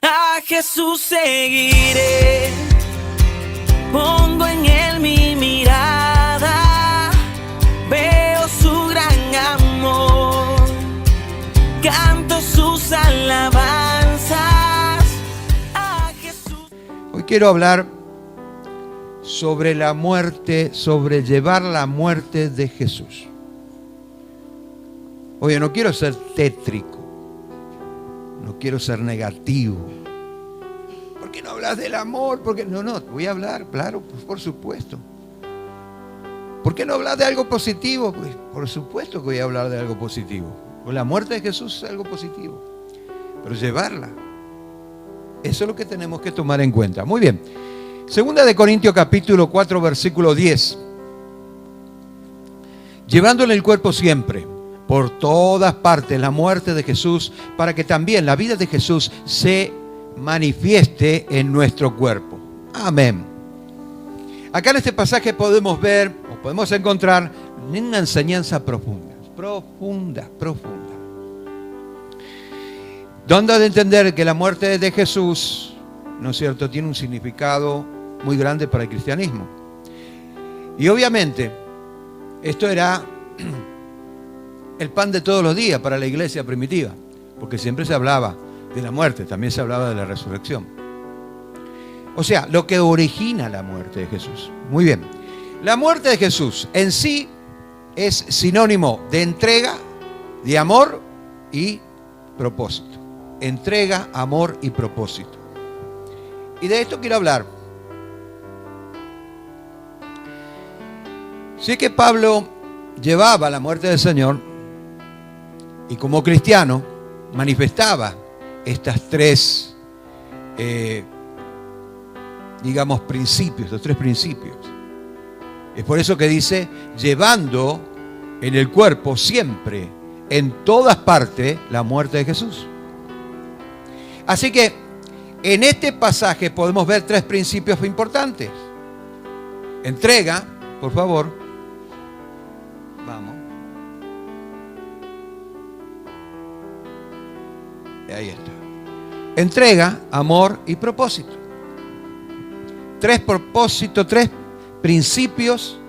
A Jesús seguiré, pongo en él mi mirada, veo su gran amor, canto sus alabanzas. A Jesús. Hoy quiero hablar sobre la muerte, sobre llevar la muerte de Jesús. Oye, no quiero ser tétrico, no quiero ser negativo. ¿Por qué no hablas del amor? Porque no, voy a hablar, claro, por supuesto. ¿Por qué no hablas de algo positivo? Pues por supuesto que voy a hablar de algo positivo. Pues la muerte de Jesús es algo positivo, pero llevarla, eso es lo que tenemos que tomar en cuenta. Muy bien. Segunda de Corintios capítulo 4, versículo 10. Llevando en el cuerpo siempre, por todas partes, la muerte de Jesús, para que también la vida de Jesús se manifieste en nuestro cuerpo. Amén. Acá en este pasaje podemos ver, o podemos encontrar, una enseñanza profunda. Dando a entender que la muerte de Jesús, ¿no es cierto?, tiene un significado muy grande para el cristianismo. Y obviamente, esto era el pan de todos los días para la iglesia primitiva, porque siempre se hablaba de la muerte, también se hablaba de la resurrección. O sea, lo que origina la muerte de Jesús. Muy bien. La muerte de Jesús en sí es sinónimo de entrega, de amor y propósito. Entrega, amor y propósito. Y de esto quiero hablar. Sí que Pablo llevaba la muerte del Señor y como cristiano manifestaba estas tres, principios, los tres principios. Es por eso que dice, llevando en el cuerpo siempre, en todas partes, la muerte de Jesús. Así que en este pasaje podemos ver tres principios importantes. Entrega, por favor. Vamos. Ahí está. Entrega, amor y propósito. Tres propósitos, tres principios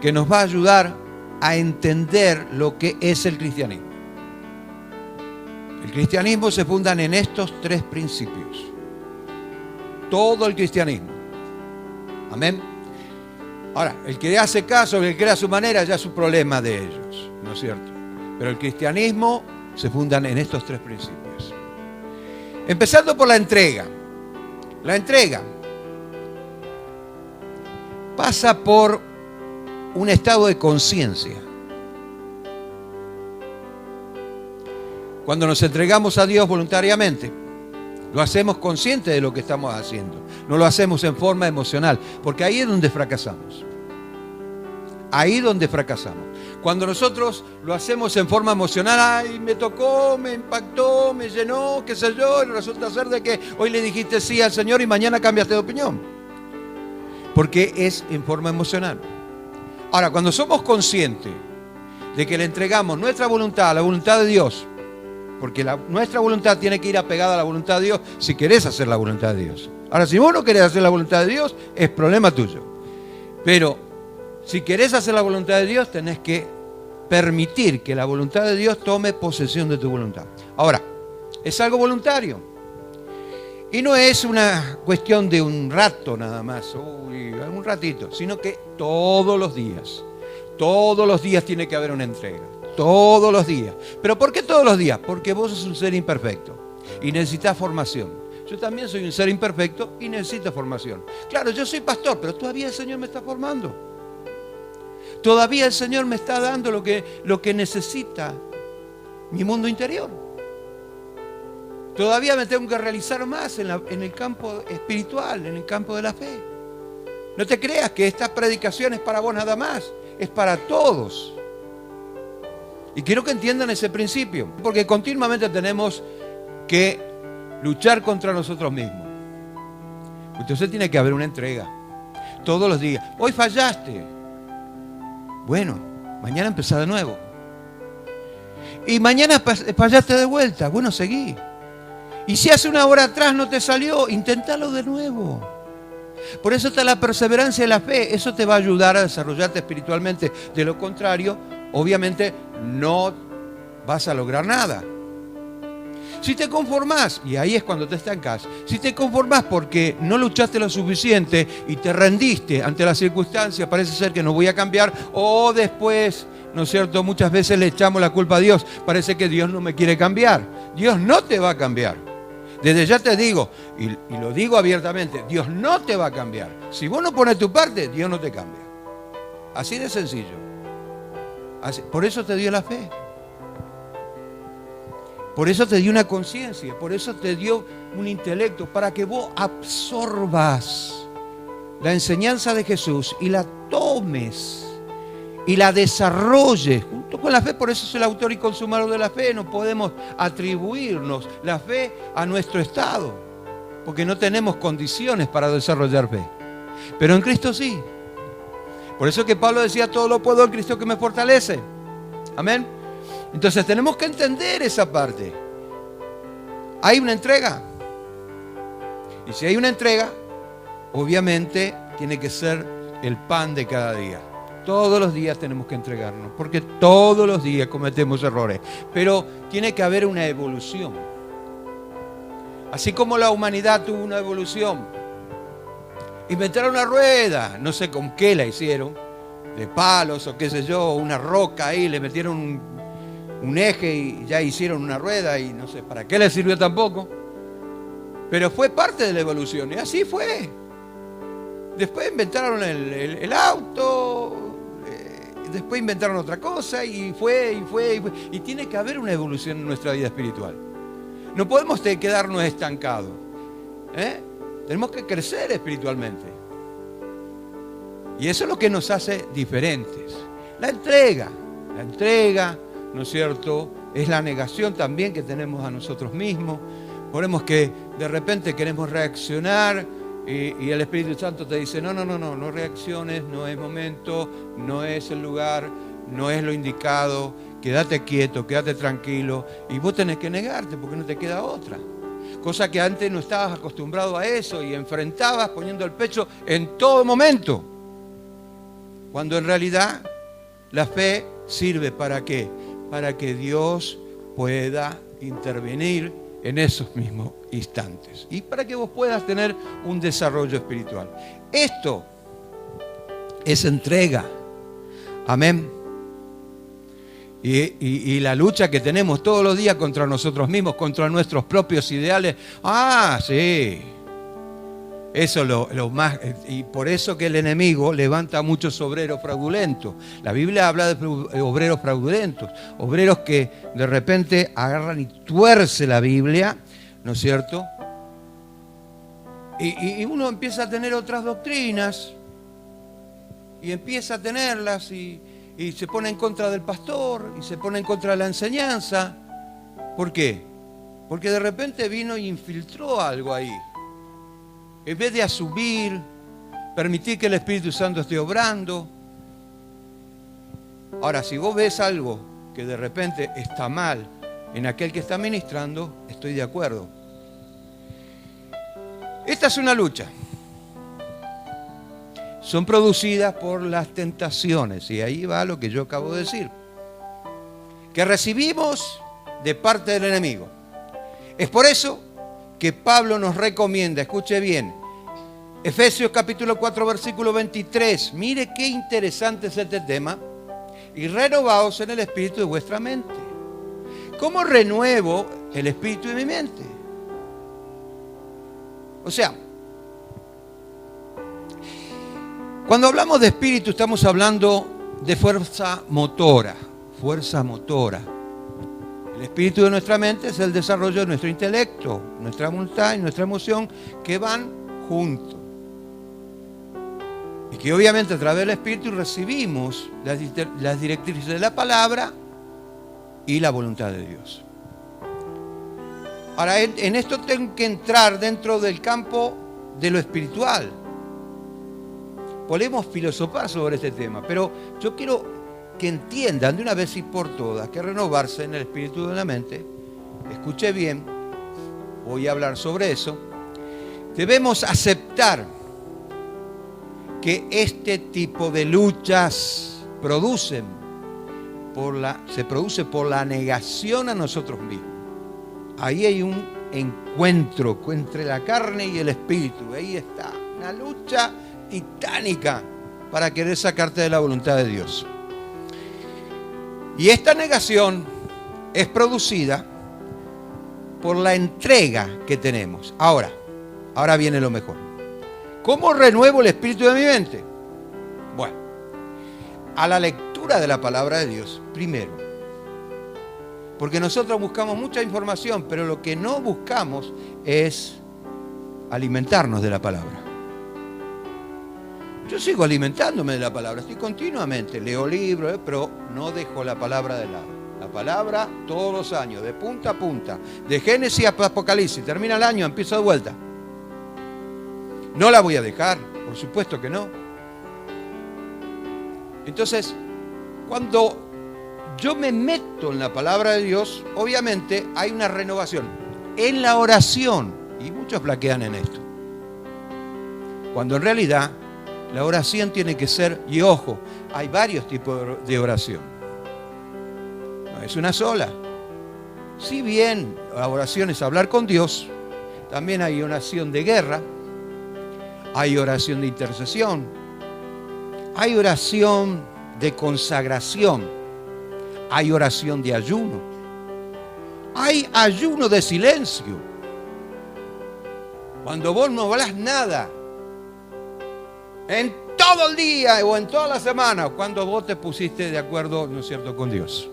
que nos va a ayudar a entender lo que es el cristianismo. El cristianismo se funda en estos tres principios. Todo el cristianismo. Amén. Ahora, el que hace caso, el que crea a su manera, ya es un problema de ellos, ¿no es cierto? Pero el cristianismo se funda en estos tres principios. Empezando por la entrega. La entrega pasa por un estado de conciencia. Cuando nos entregamos a Dios voluntariamente, lo hacemos consciente de lo que estamos haciendo. No lo hacemos en forma emocional, porque ahí es donde fracasamos. Ahí es donde fracasamos. Cuando nosotros lo hacemos en forma emocional, ay, me tocó, me impactó, me llenó, qué sé yo, y resulta ser de que hoy le dijiste sí al Señor y mañana cambiaste de opinión. Porque es en forma emocional. Ahora, cuando somos conscientes de que le entregamos nuestra voluntad a la voluntad de Dios, porque nuestra voluntad tiene que ir apegada a la voluntad de Dios si querés hacer la voluntad de Dios. Ahora, si vos no querés hacer la voluntad de Dios, es problema tuyo. Pero si querés hacer la voluntad de Dios, tenés que permitir que la voluntad de Dios tome posesión de tu voluntad. Ahora, es algo voluntario. Y no es una cuestión de un rato nada más, un ratito, sino que todos los días tiene que haber una entrega. Todos los días. ¿Pero por qué todos los días? Porque vos sos un ser imperfecto y necesitas formación. Yo también soy un ser imperfecto y necesito formación. Claro, yo soy pastor, pero todavía el Señor me está formando. Todavía el Señor me está dando lo que necesita mi mundo interior. Todavía me tengo que realizar más en el campo espiritual, en el campo de la fe. No te creas que esta predicación es para vos nada más, es para todos. Y quiero que entiendan ese principio, porque continuamente tenemos que luchar contra nosotros mismos. Entonces tiene que haber una entrega, todos los días. Hoy fallaste. Bueno, mañana empezá de nuevo. Y mañana fallaste de vuelta. Bueno, seguí. Y si hace una hora atrás no te salió, inténtalo de nuevo. Por eso está la perseverancia y la fe. Eso te va a ayudar a desarrollarte espiritualmente. De lo contrario, obviamente no vas a lograr nada. Si te conformás, y ahí es cuando te estancás, si te conformás porque no luchaste lo suficiente y te rendiste ante las circunstancias, parece ser que no voy a cambiar, o después, ¿no es cierto?, muchas veces le echamos la culpa a Dios, parece que Dios no me quiere cambiar. Dios no te va a cambiar. Desde ya te digo, y lo digo abiertamente, Dios no te va a cambiar. Si vos no pones tu parte, Dios no te cambia. Así de sencillo. Por eso te dio la fe. Por eso te dio una conciencia, por eso te dio un intelecto, para que vos absorbas la enseñanza de Jesús y la tomes y la desarrolles junto con la fe. Por eso es el autor y consumador de la fe. No podemos atribuirnos la fe a nuestro estado, porque no tenemos condiciones para desarrollar fe. Pero en Cristo sí. Por eso que Pablo decía, todo lo puedo en Cristo que me fortalece. Amén. Entonces tenemos que entender esa parte. Hay una entrega. Y si hay una entrega, obviamente tiene que ser el pan de cada día. Todos los días tenemos que entregarnos, porque todos los días cometemos errores. Pero tiene que haber una evolución. Así como la humanidad tuvo una evolución. Inventaron una rueda, no sé con qué la hicieron, de palos o qué sé yo, una roca ahí, le metieron un eje y ya hicieron una rueda y no sé para qué le sirvió tampoco. Pero fue parte de la evolución y así fue. Después inventaron el auto, después inventaron otra cosa y fue. Y tiene que haber una evolución en nuestra vida espiritual. No podemos quedarnos estancados. Tenemos que crecer espiritualmente. Y eso es lo que nos hace diferentes. La entrega, ¿no es cierto? Es la negación también que tenemos a nosotros mismos. Ponemos que de repente queremos reaccionar y el Espíritu Santo te dice, no reacciones, no es momento, no es el lugar, no es lo indicado, quédate quieto, quédate tranquilo. Y vos tenés que negarte porque no te queda otra. Cosa que antes no estabas acostumbrado a eso y enfrentabas poniendo el pecho en todo momento. Cuando en realidad la fe sirve ¿para qué? Para que Dios pueda intervenir en esos mismos instantes y para que vos puedas tener un desarrollo espiritual. Esto es entrega. Amén. Y la lucha que tenemos todos los días contra nosotros mismos, contra nuestros propios ideales. Sí. Eso es lo más, y por eso que el enemigo levanta a muchos obreros fraudulentos. La Biblia habla de obreros fraudulentos, obreros que de repente agarran y tuercen la Biblia, ¿no es cierto? Y uno empieza a tener otras doctrinas, y empieza a tenerlas, y se pone en contra del pastor, y se pone en contra de la enseñanza. ¿Por qué? Porque de repente vino y infiltró algo ahí. En vez de asumir, permitir que el Espíritu Santo esté obrando. Ahora, si vos ves algo que de repente está mal en aquel que está ministrando, estoy de acuerdo. Esta es una lucha. Son producidas por las tentaciones, y ahí va lo que yo acabo de decir, que recibimos de parte del enemigo. Es por eso que Pablo nos recomienda, escuche bien, Efesios capítulo 4 versículo 23, mire qué interesante es este tema, y renovaos en el espíritu de vuestra mente. ¿Cómo renuevo el espíritu de mi mente? O sea, cuando hablamos de espíritu estamos hablando de fuerza motora, El espíritu de nuestra mente es el desarrollo de nuestro intelecto, nuestra voluntad y nuestra emoción, que van juntos. Y que obviamente a través del espíritu recibimos las directrices de la palabra y la voluntad de Dios. Ahora, en esto tengo que entrar dentro del campo de lo espiritual. Podemos filosofar sobre este tema, pero yo quiero que entiendan de una vez y por todas que renovarse en el espíritu de la mente, escuche bien, voy a hablar sobre eso, debemos aceptar que este tipo de luchas se produce por la negación a nosotros mismos. Ahí hay un encuentro entre la carne y el espíritu. Ahí está, una lucha titánica para querer sacarte de la voluntad de Dios. Y esta negación es producida por la entrega que tenemos. Ahora viene lo mejor. ¿Cómo renuevo el espíritu de mi mente? Bueno, a la lectura de la palabra de Dios, primero. Porque nosotros buscamos mucha información, pero lo que no buscamos es alimentarnos de la palabra. Yo sigo alimentándome de la palabra, estoy continuamente, leo libros, pero no dejo la palabra de lado. La palabra todos los años, de punta a punta, de Génesis a Apocalipsis, termina el año, empiezo de vuelta. No la voy a dejar, por supuesto que no. Entonces, cuando yo me meto en la palabra de Dios, obviamente hay una renovación en la oración, y muchos flaquean en esto. Cuando en realidad la oración tiene que ser, y ojo, hay varios tipos de oración. No es una sola. Si bien la oración es hablar con Dios, también hay oración de guerra, hay oración de intercesión, hay oración de consagración, hay oración de ayuno, hay ayuno de silencio. Cuando vos no hablas nada, en todo el día o en toda la semana, cuando vos te pusiste de acuerdo, ¿no es cierto?, con Dios.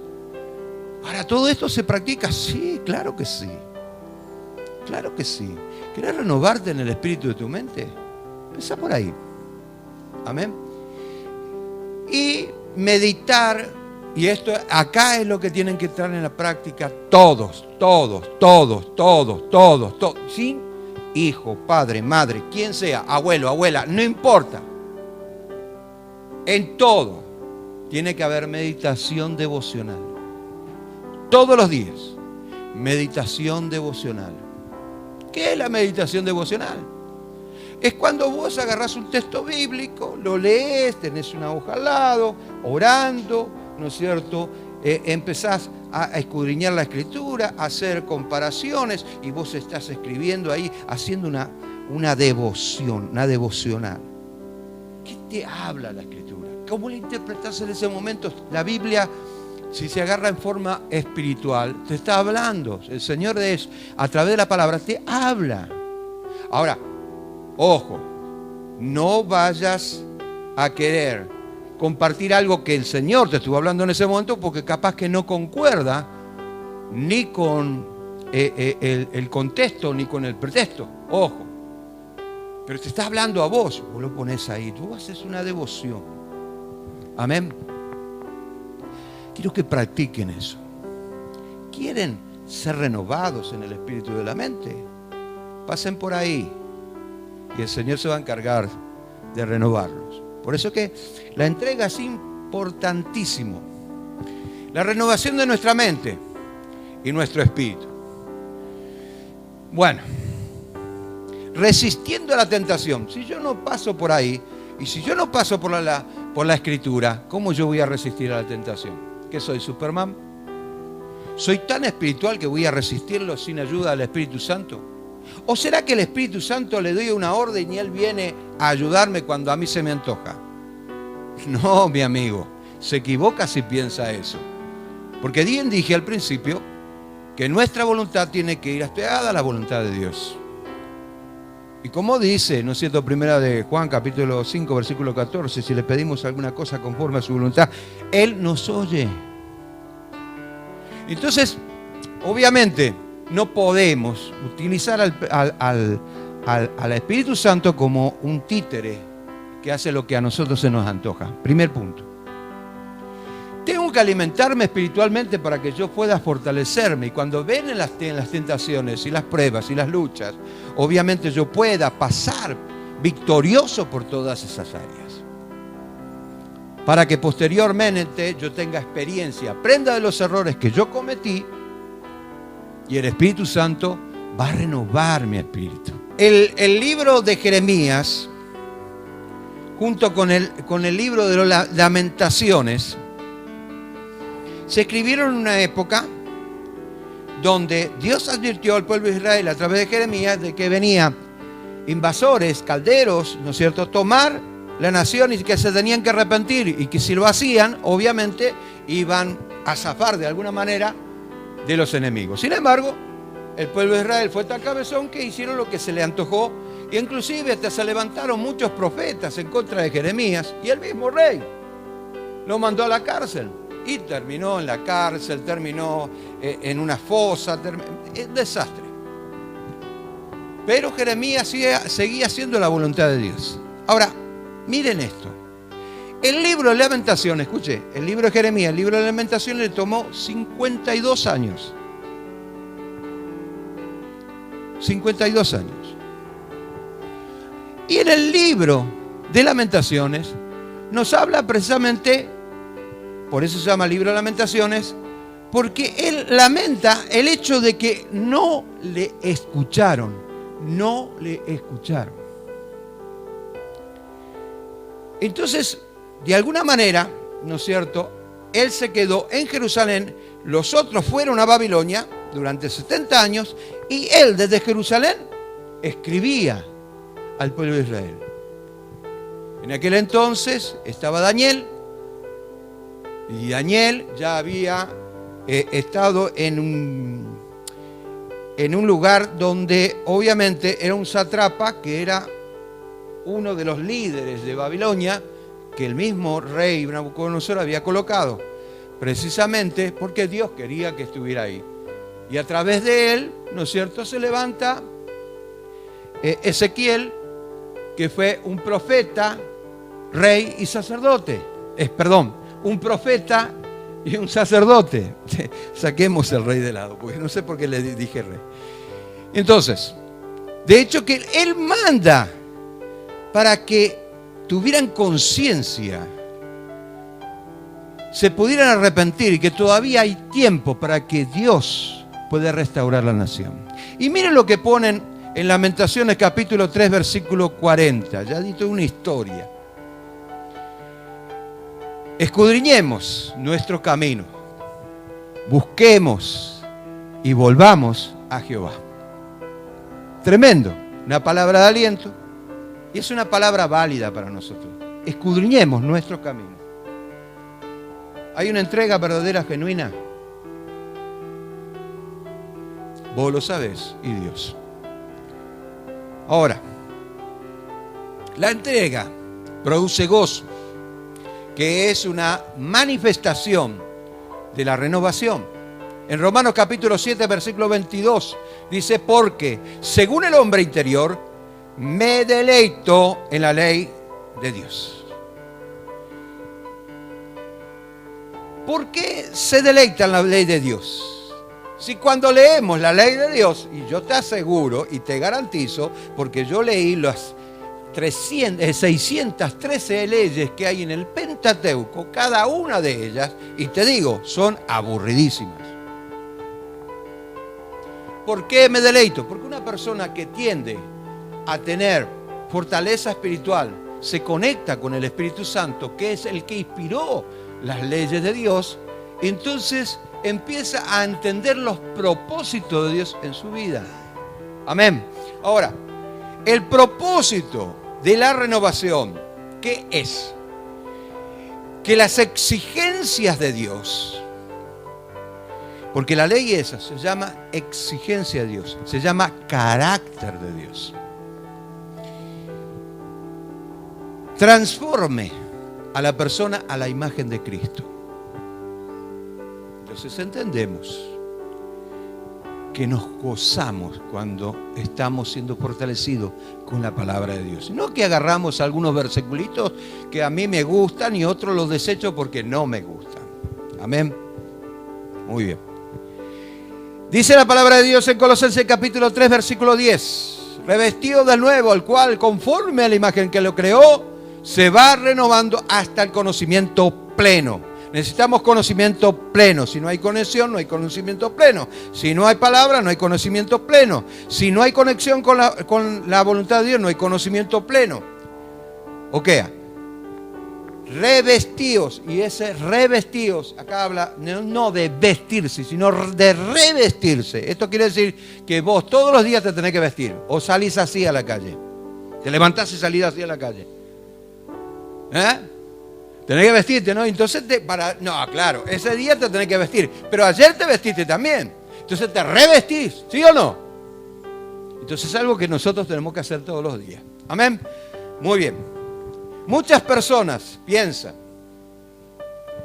Ahora, ¿todo esto se practica? Sí, claro que sí. Claro que sí. ¿Querés renovarte en el espíritu de tu mente? Empezá por ahí. Amén. Y meditar, y esto acá es lo que tienen que entrar en la práctica todos, sin hijo, padre, madre, quien sea, abuelo, abuela, no importa. En todo tiene que haber meditación devocional. Todos los días, meditación devocional. ¿Qué es la meditación devocional? Es cuando vos agarrás un texto bíblico, lo lees, tenés una hoja al lado, orando, ¿no es cierto? Empezás a escudriñar la escritura, a hacer comparaciones, y vos estás escribiendo ahí, haciendo una devoción, una devocional. ¿Qué te habla la escritura? ¿Cómo la interpretás en ese momento? La Biblia, si se agarra en forma espiritual, te está hablando. El Señor a través de la palabra te habla. Ahora, ojo, no vayas a querer compartir algo que el Señor te estuvo hablando en ese momento, porque capaz que no concuerda ni con el contexto ni con el pretexto. Ojo, pero te está hablando a vos lo pones ahí, tú haces una devoción. Amén. Quiero que practiquen eso. ¿Quieren ser renovados en el espíritu de la mente? Pasen por ahí y el Señor se va a encargar de renovarlos. Por eso que la entrega es importantísimo. La renovación de nuestra mente y nuestro espíritu. Bueno, resistiendo a la tentación. Si yo no paso por ahí, y si yo no paso por la escritura, ¿cómo yo voy a resistir a la tentación? ¿Qué soy, Superman? ¿Soy tan espiritual que voy a resistirlo sin ayuda del Espíritu Santo? ¿O será que el Espíritu Santo le doy una orden y Él viene a ayudarme cuando a mí se me antoja? No, mi amigo, se equivoca si piensa eso. Porque bien dije al principio que nuestra voluntad tiene que ir apegada a la voluntad de Dios. Y como dice, ¿no es cierto?, primera de Juan, capítulo 5, versículo 14, si le pedimos alguna cosa conforme a su voluntad, Él nos oye. Entonces, obviamente, no podemos utilizar al Espíritu Santo como un títere que hace lo que a nosotros se nos antoja. Primer punto. Tengo que alimentarme espiritualmente para que yo pueda fortalecerme, y cuando ven las tentaciones y las pruebas y las luchas, obviamente yo pueda pasar victorioso por todas esas áreas, para que posteriormente yo tenga experiencia, aprenda de los errores que yo cometí, y el Espíritu Santo va a renovar mi espíritu. El libro de Jeremías, junto con el libro de las Lamentaciones, se escribieron en una época donde Dios advirtió al pueblo de Israel a través de Jeremías de que venían invasores, calderos, ¿no es cierto?, tomar la nación y que se tenían que arrepentir y que si lo hacían, obviamente, iban a zafar de alguna manera de los enemigos. Sin embargo, el pueblo de Israel fue tan cabezón que hicieron lo que se le antojó e inclusive hasta se levantaron muchos profetas en contra de Jeremías y el mismo rey lo mandó a la cárcel y terminó en la cárcel, terminó en una fosa, un desastre. Pero Jeremías seguía haciendo la voluntad de Dios. Ahora, miren esto. El libro de Lamentaciones, escuche, el libro de Jeremías, el libro de Lamentaciones le tomó 52 años. 52 años. Y en el libro de Lamentaciones nos habla precisamente, por eso se llama libro de Lamentaciones, porque él lamenta el hecho de que no le escucharon. No le escucharon. Entonces, de alguna manera, ¿no es cierto?, él se quedó en Jerusalén, los otros fueron a Babilonia durante 70 años y él desde Jerusalén escribía al pueblo de Israel. En aquel entonces estaba Daniel y Daniel ya había estado en un lugar donde obviamente era un sátrapa que era uno de los líderes de Babilonia que el mismo rey Nabucodonosor había colocado, precisamente porque Dios quería que estuviera ahí. Y a través de él, ¿no es cierto?, se levanta Ezequiel, que fue un profeta, rey y sacerdote. Un profeta y un sacerdote. Saquemos el rey de lado, porque no sé por qué le dije rey. Entonces, de hecho que él manda para que tuvieran conciencia, se pudieran arrepentir y que todavía hay tiempo para que Dios pueda restaurar la nación. Y miren lo que ponen en Lamentaciones capítulo 3 versículo 40, ya dito una historia. Escudriñemos nuestro camino, busquemos y volvamos a Jehová. Tremendo, una palabra de aliento. Y es una palabra válida para nosotros. Escudriñemos nuestro camino. ¿Hay una entrega verdadera, genuina? Vos lo sabés y Dios. Ahora, la entrega produce gozo, que es una manifestación de la renovación. En Romanos capítulo 7, versículo 22, dice, porque según el hombre interior, me deleito en la ley de Dios. ¿Por qué se deleita en la ley de Dios? Si cuando leemos la ley de Dios, y yo te aseguro y te garantizo, porque yo leí las 613 leyes que hay en el Pentateuco, cada una de ellas, y te digo, son aburridísimas. ¿Por qué me deleito? Porque una persona que tiende a tener fortaleza espiritual se conecta con el Espíritu Santo, que es el que inspiró las leyes de Dios, entonces empieza a entender los propósitos de Dios en su vida. Amén. Ahora, el propósito de la renovación, ¿qué es? Que las exigencias de Dios, porque la ley esa se llama exigencia de Dios, se llama carácter de Dios, transforme a la persona a la imagen de Cristo. Entonces entendemos que nos gozamos cuando estamos siendo fortalecidos con la palabra de Dios. No que agarramos algunos versículos que a mí me gustan y otros los desecho porque no me gustan. Amén. Muy bien. Dice la palabra de Dios en Colosenses capítulo 3 versículo 10. Revestido de nuevo, al cual conforme a la imagen que lo creó, se va renovando hasta el conocimiento pleno, Necesitamos conocimiento pleno. Si no hay conexión, no hay conocimiento pleno. Si no hay palabra, no hay conocimiento pleno. Si no hay conexión con la voluntad de Dios, no hay conocimiento pleno. Ok. Revestíos. Y ese revestíos, acá habla no de vestirse, sino de revestirse. Esto quiere decir que vos todos los días te tenés que vestir. O salís así a la calle. Te levantás y salís así a la calle. Tenés que vestirte, ¿no? Entonces, no, claro, ese día te tenés que vestir. Pero ayer te vestiste también. Entonces te revestís, ¿sí o no? Entonces es algo que nosotros tenemos que hacer todos los días. Amén. Muy bien. Muchas personas piensan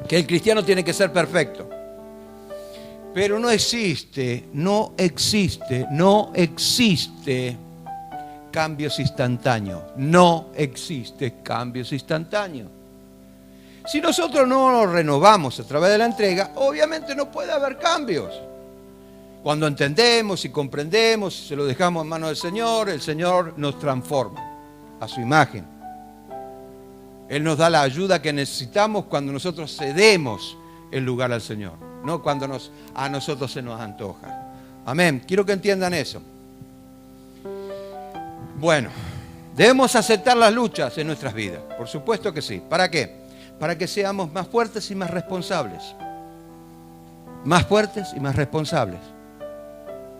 que el cristiano tiene que ser perfecto. Pero no existe cambios instantáneos. No existe cambios instantáneos. Si nosotros no nos renovamos a través de la entrega, obviamente no puede haber cambios. Cuando entendemos y comprendemos, se lo dejamos en manos del Señor, el Señor nos transforma a su imagen. Él nos da la ayuda que necesitamos cuando nosotros cedemos el lugar al Señor, no cuando a nosotros se nos antoja. Amén. Quiero que entiendan eso. Bueno, debemos aceptar las luchas en nuestras vidas. Por supuesto que sí. ¿Para qué? Para que seamos más fuertes y más responsables. Más fuertes y más responsables.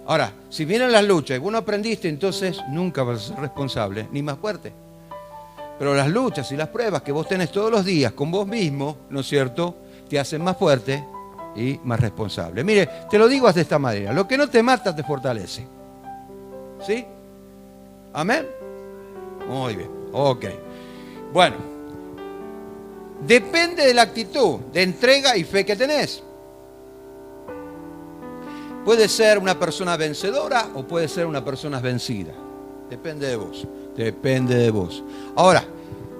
Ahora, si vienen las luchas y vos no aprendiste, entonces nunca vas a ser responsable ni más fuerte. Pero las luchas y las pruebas que vos tenés todos los días con vos mismo, ¿no es cierto?, te hacen más fuerte y más responsable. Mire, te lo digo de esta manera. Lo que no te mata te fortalece. ¿Sí? ¿Amén? Muy bien. Ok. Bueno. Depende de la actitud de entrega y fe que tenés. Puede ser una persona vencedora o puede ser una persona vencida. Depende de vos. Depende de vos. Ahora,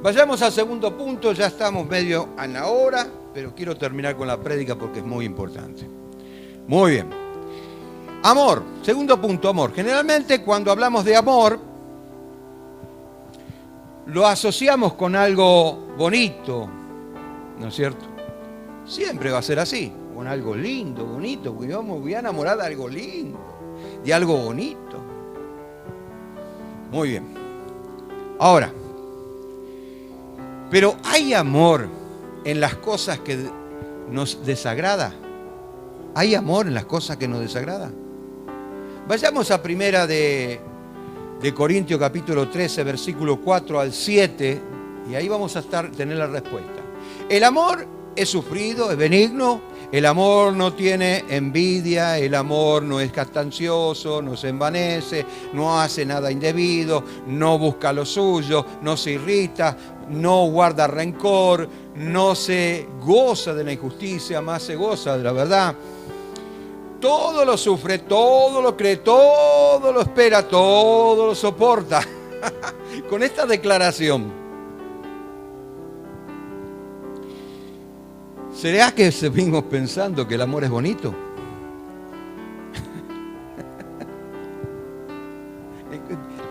vayamos al segundo punto. Ya estamos medio en la hora, pero quiero terminar con la prédica porque es muy importante. Muy bien. Amor. Segundo punto, amor. Generalmente cuando hablamos de amor, lo asociamos con algo bonito, ¿no es cierto? Siempre va a ser así, con algo lindo, bonito, porque yo me voy a enamorar de algo lindo, de algo bonito. Muy bien. Ahora, pero ¿hay amor en las cosas que nos desagrada? ¿Hay amor en las cosas que nos desagrada? Vayamos a primera de Corintios capítulo 13, versículo 4 al 7, y ahí vamos a tener la respuesta. El amor es sufrido, es benigno, el amor no tiene envidia, el amor no es jactancioso, no se envanece, no hace nada indebido, no busca lo suyo, no se irrita, no guarda rencor, no se goza de la injusticia, más se goza de la verdad. Todo lo sufre, todo lo cree, todo lo espera, todo lo soporta. Con esta declaración, ¿será que seguimos pensando que el amor es bonito?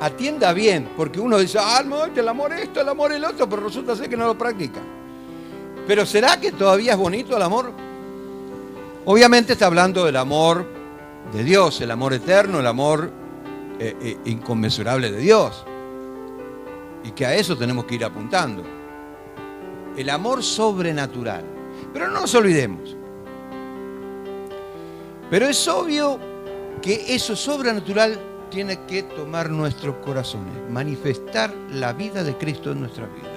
Atienda bien, porque uno dice, no, el amor esto, el amor el otro, pero resulta ser que no lo practica. Pero ¿será que todavía es bonito el amor? Obviamente está hablando del amor de Dios, el amor eterno, el amor inconmensurable de Dios. Y que a eso tenemos que ir apuntando. El amor sobrenatural. Pero no nos olvidemos. Pero es obvio que eso sobrenatural tiene que tomar nuestros corazones, manifestar la vida de Cristo en nuestra vida.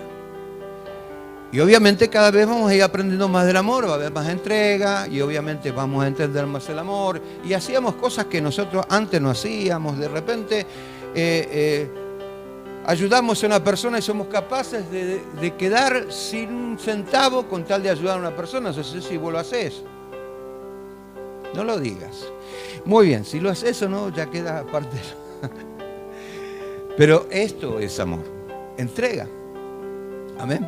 Y obviamente cada vez vamos a ir aprendiendo más del amor, va a haber más entrega y obviamente vamos a entender más el amor. Y hacíamos cosas que nosotros antes no hacíamos. De repente ayudamos a una persona y somos capaces de quedar sin un centavo con tal de ayudar a una persona. No sé si vos lo haces. No lo digas. Muy bien, si lo haces o no, ya queda aparte. Pero esto es amor. Entrega. Amén.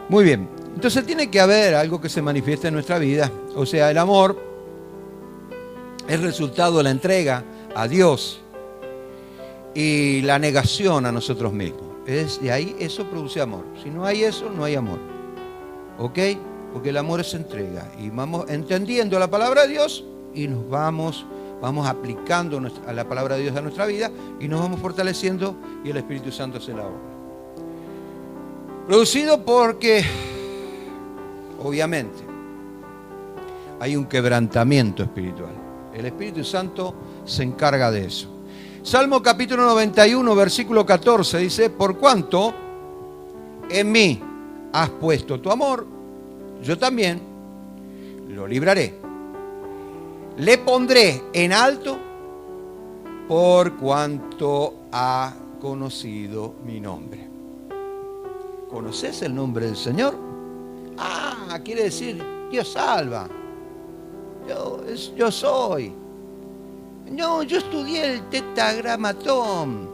Muy bien, entonces tiene que haber algo que se manifieste en nuestra vida. O sea, el amor es resultado de la entrega a Dios y la negación a nosotros mismos. Es de ahí, eso produce amor. Si no hay eso, no hay amor. ¿Ok? Porque el amor es entrega. Y vamos entendiendo la palabra de Dios y nos vamos aplicando a la palabra de Dios a nuestra vida y nos vamos fortaleciendo y el Espíritu Santo hace la obra. Producido porque, obviamente, hay un quebrantamiento espiritual. El Espíritu Santo se encarga de eso. Salmo capítulo 91, versículo 14 dice: por cuanto en mí has puesto tu amor, yo también lo libraré. Le pondré en alto por cuanto ha conocido mi nombre. ¿Conoces el nombre del Señor? Ah, quiere decir Dios salva. Yo soy. No, yo estudié el tetragramatón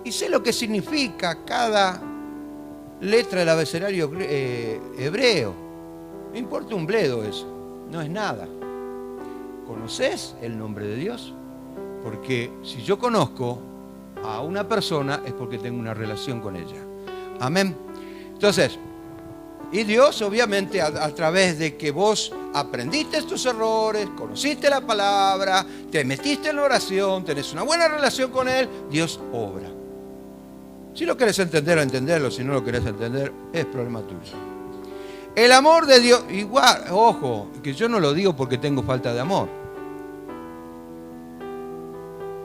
y sé lo que significa cada letra del abecedario hebreo. No importa un bledo eso, no es nada. ¿Conoces el nombre de Dios? Porque si yo conozco a una persona es porque tengo una relación con ella. Amén. Entonces, y Dios obviamente a través de que vos aprendiste tus errores, conociste la palabra, te metiste en la oración, tenés una buena relación con Él, Dios obra. Si lo querés entender, entenderlo. Si no lo querés entender, es problema tuyo. El amor de Dios, igual, ojo, que yo no lo digo porque tengo falta de amor,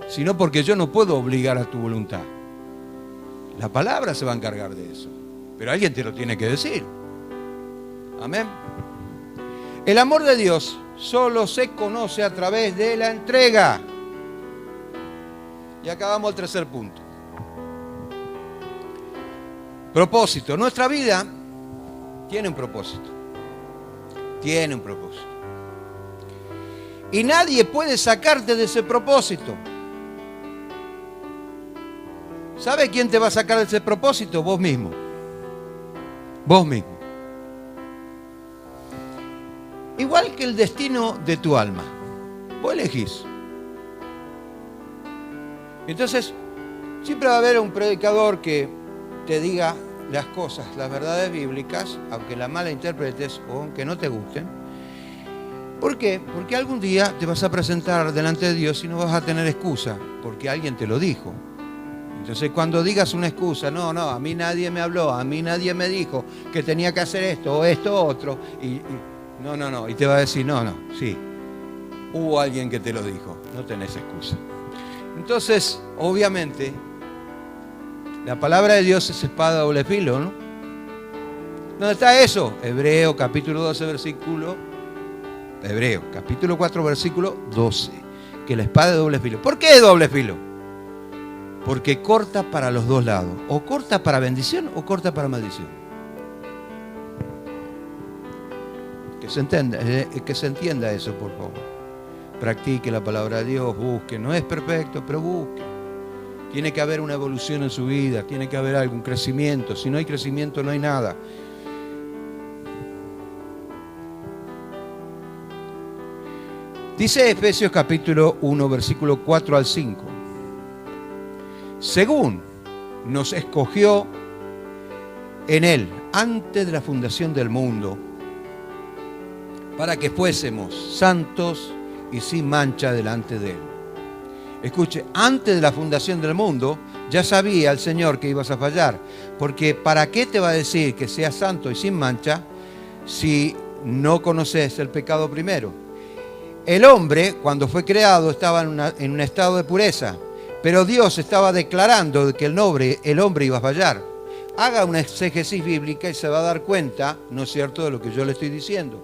sino porque yo no puedo obligar a tu voluntad. La palabra se va a encargar de eso, pero alguien te lo tiene que decir. Amén. El amor de Dios solo se conoce a través de la entrega. Y acá vamos al tercer punto. Propósito. Nuestra vida tiene un propósito. Tiene un propósito. Y nadie puede sacarte de ese propósito. ¿Sabe quién te va a sacar de ese propósito? Vos mismo. Vos mismo. Igual que el destino de tu alma. Vos elegís. Entonces, siempre va a haber un predicador que te diga las cosas, las verdades bíblicas, aunque las malinterpretes o aunque no te gusten. ¿Por qué? Porque algún día te vas a presentar delante de Dios y no vas a tener excusa, porque alguien te lo dijo. Entonces, cuando digas una excusa, no, a mí nadie me habló, a mí nadie me dijo que tenía que hacer esto o esto otro, no, y te va a decir, sí, hubo alguien que te lo dijo, no tenés excusa. Entonces, obviamente, la palabra de Dios es espada de doble filo, ¿no? ¿Dónde está eso? Hebreo capítulo 12, Hebreo capítulo 4, versículo 12, que la espada de doble filo. ¿Por qué de doble filo? Porque corta para los dos lados, o corta para bendición o corta para maldición. Que se entienda eso, por favor. Practique la palabra de Dios, busque. No es perfecto, pero busque. Tiene que haber una evolución en su vida, tiene que haber algún crecimiento. Si no hay crecimiento, no hay nada. Dice Efesios capítulo 1, versículo 4 al 5. Según nos escogió en Él antes de la fundación del mundo, para que fuésemos santos y sin mancha delante de Él. Escuche, antes de la fundación del mundo, ya sabía el Señor que ibas a fallar, porque ¿para qué te va a decir que seas santo y sin mancha si no conoces el pecado primero? El hombre, cuando fue creado, estaba en un estado de pureza, pero Dios estaba declarando que el hombre iba a fallar. Haga una exégesis bíblica y se va a dar cuenta, ¿no es cierto?, de lo que yo le estoy diciendo.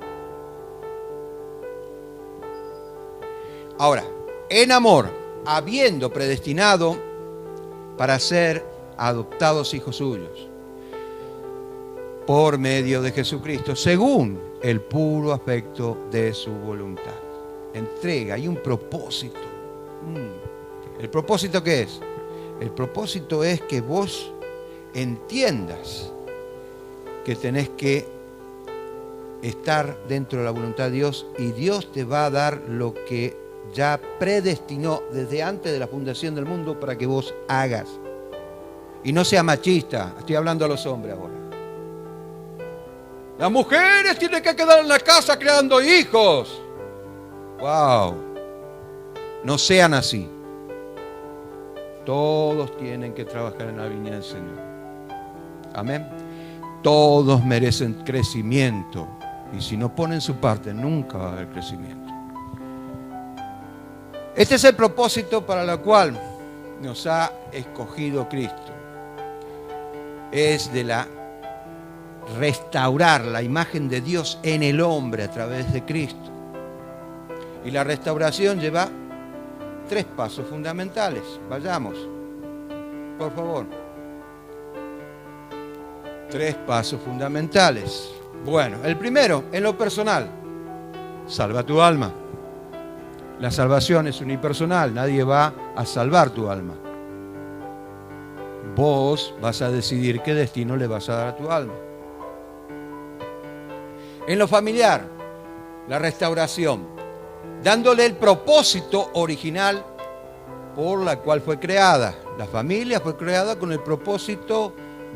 Ahora, en amor, habiendo predestinado para ser adoptados hijos suyos, por medio de Jesucristo, según el puro afecto de su voluntad. Entrega, hay un propósito. ¿El propósito qué es? El propósito es que vos entiendas que tenés que estar dentro de la voluntad de Dios y Dios te va a dar lo que ya predestinó desde antes de la fundación del mundo para que vos hagas. Y no sea machista, estoy hablando a los hombres ahora. Las mujeres tienen que quedar en la casa creando hijos. ¡Wow! No sean así. Todos tienen que trabajar en la viña del Señor. Amén. Todos merecen crecimiento. Y si no ponen su parte, nunca va a haber crecimiento. Este es el propósito para el cual nos ha escogido Cristo. Es de restaurar la imagen de Dios en el hombre a través de Cristo. Y la restauración lleva 3 pasos fundamentales. Vayamos, por favor. 3 pasos fundamentales. Bueno, el primero, en lo personal, salva tu alma. La salvación es unipersonal, nadie va a salvar tu alma. Vos vas a decidir qué destino le vas a dar a tu alma. En lo familiar, la restauración, dándole el propósito original por la cual fue creada. La familia fue creada con el propósito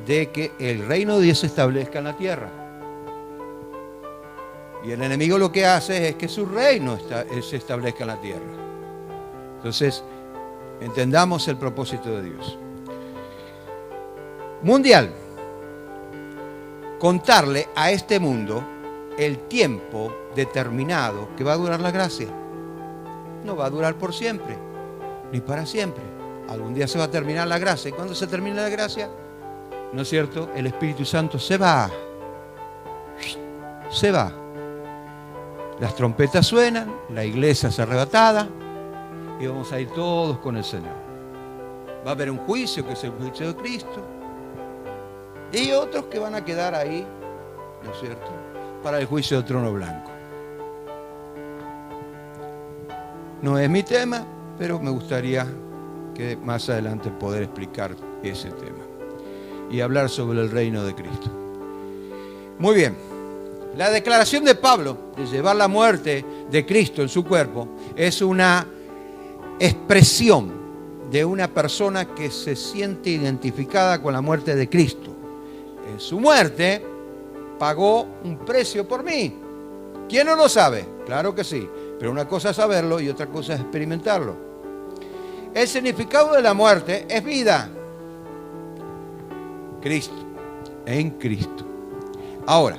de que el reino de Dios se establezca en la tierra. Y el enemigo lo que hace es que su reino se establezca en la tierra. Entonces, entendamos el propósito de Dios. Mundial. Contarle a este mundo el tiempo determinado que va a durar la gracia. No va a durar por siempre, ni para siempre. Algún día se va a terminar la gracia. ¿Y cuando se termina la gracia? ¿No es cierto? El Espíritu Santo se va. Se va. Las trompetas suenan, la iglesia es arrebatada y vamos a ir todos con el Señor. Va a haber un juicio, que es el juicio de Cristo. Y otros que van a quedar ahí, ¿no es cierto?, para el juicio del trono blanco. No es mi tema, pero me gustaría que más adelante poder explicar ese tema y hablar sobre el reino de Cristo. Muy bien. La declaración de Pablo de llevar la muerte de Cristo en su cuerpo es una expresión de una persona que se siente identificada con la muerte de Cristo. En su muerte pagó un precio por mí. ¿Quién no lo sabe? Claro que sí, pero una cosa es saberlo y otra cosa es experimentarlo. El significado de la muerte es vida. Cristo, en Cristo. Ahora,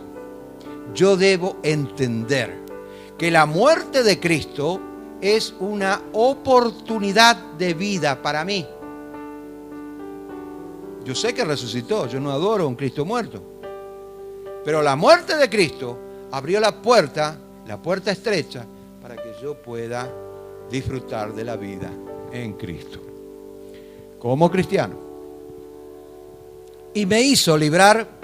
yo debo entender que la muerte de Cristo es una oportunidad de vida para mí. Yo sé que resucitó, yo no adoro a un Cristo muerto. Pero la muerte de Cristo abrió la puerta estrecha, para que yo pueda disfrutar de la vida en Cristo. Como cristiano. Y me hizo librar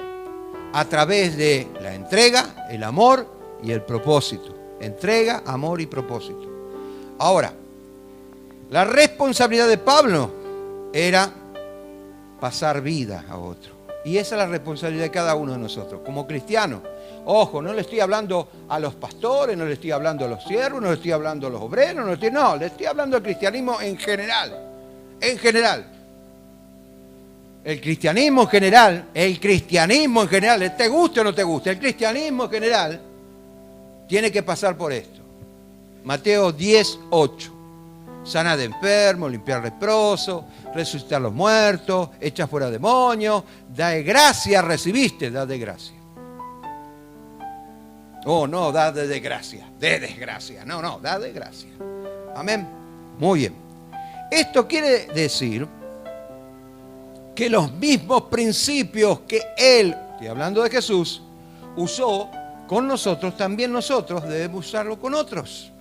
a través de la entrega, el amor y el propósito. Entrega, amor y propósito. Ahora, la responsabilidad de Pablo era pasar vida a otro. Y esa es la responsabilidad de cada uno de nosotros, como cristianos. Ojo, no le estoy hablando a los pastores, no le estoy hablando a los siervos, no le estoy hablando a los obreros, no, le estoy hablando al cristianismo en general. En general. El cristianismo en general, te guste o no te guste, el cristianismo en general tiene que pasar por esto. Mateo 10:8. Sana de enfermos, limpiar leprosos, resucitar a los muertos, echar fuera demonios, da de gracia recibiste, da de gracia. Oh, no, da de desgracia, de desgracia. No, da de gracia. Amén. Muy bien. Esto quiere decir que los mismos principios que Él, estoy hablando de Jesús, usó con nosotros, también nosotros debemos usarlo con otros.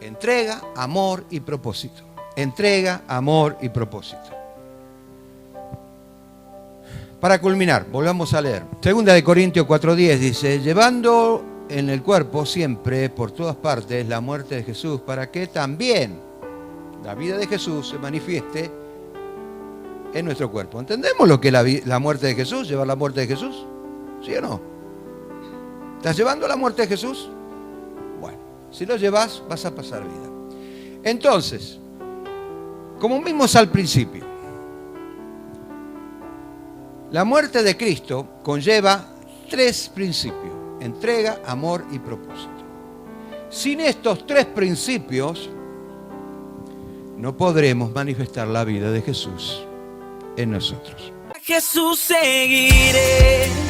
Entrega, amor y propósito. Entrega, amor y propósito. Para culminar, volvamos a leer. 2 Corintios 4:10 dice, llevando en el cuerpo siempre, por todas partes, la muerte de Jesús, para que también la vida de Jesús se manifieste en nuestro cuerpo. ¿Entendemos lo que es la muerte de Jesús? ¿Llevar la muerte de Jesús? ¿Sí o no? ¿Estás llevando la muerte de Jesús? Bueno, si lo llevas, vas a pasar vida. Entonces, como vimos al principio, La muerte de Cristo conlleva 3 principios: entrega, amor y propósito. Sin estos 3 principios, no podremos manifestar la vida de Jesús en nosotros. A Jesús seguiré.